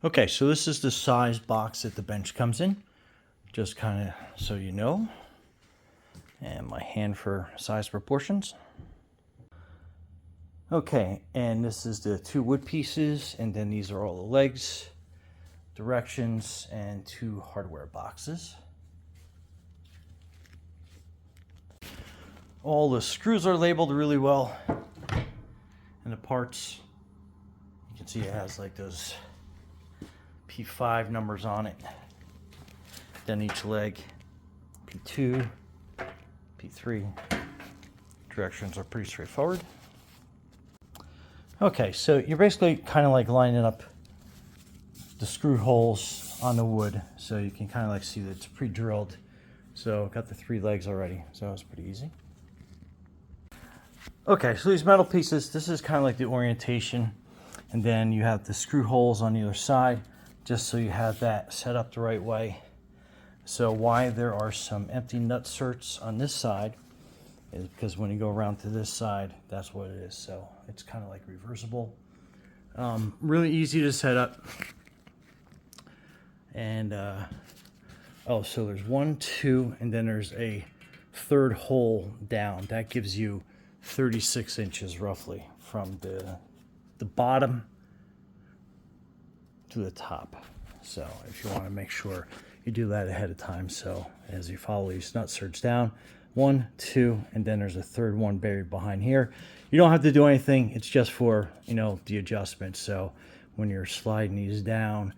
Okay, so this is the size box that the bench comes in, just kind of so you know. And my hand for size proportions. Okay, and this is the 2 wood pieces, and then these are all the legs, directions, and 2 hardware boxes. All the screws are labeled really well, and the parts, you can see it has like those P5 numbers on it. Then each leg, P2, P3. Directions are pretty straightforward. Okay, so you're basically kind of like lining up the screw holes on the wood, so you can kind of like see that it's pre-drilled. So got the 3 legs already, so it's pretty easy. Okay, so these metal pieces, this is kind of like the orientation, and then you have the screw holes on either side, just so you have that set up the right way. So why there are some empty nut certs on this side is because when you go around to this side, that's what it is. So it's kind of like reversible. Really easy to set up. And oh, so there's 1, 2, and then there's a 3rd hole down. That gives you 36 inches roughly from the bottom to the top. So if you want to make sure you do that ahead of time, so as you follow these nut certs down, 1, 2, and then there's a 3rd one buried behind here. You don't have to do anything. It's just for, you know, the adjustment. So when you're sliding these down,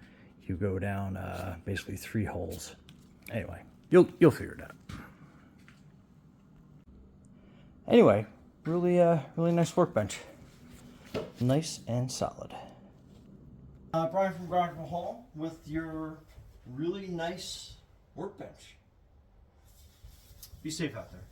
you go down basically 3 holes. Anyway, you'll figure it out. Anyway, really nice workbench. Nice and solid. Brian from Garage Hall with your really nice workbench. Be safe out there.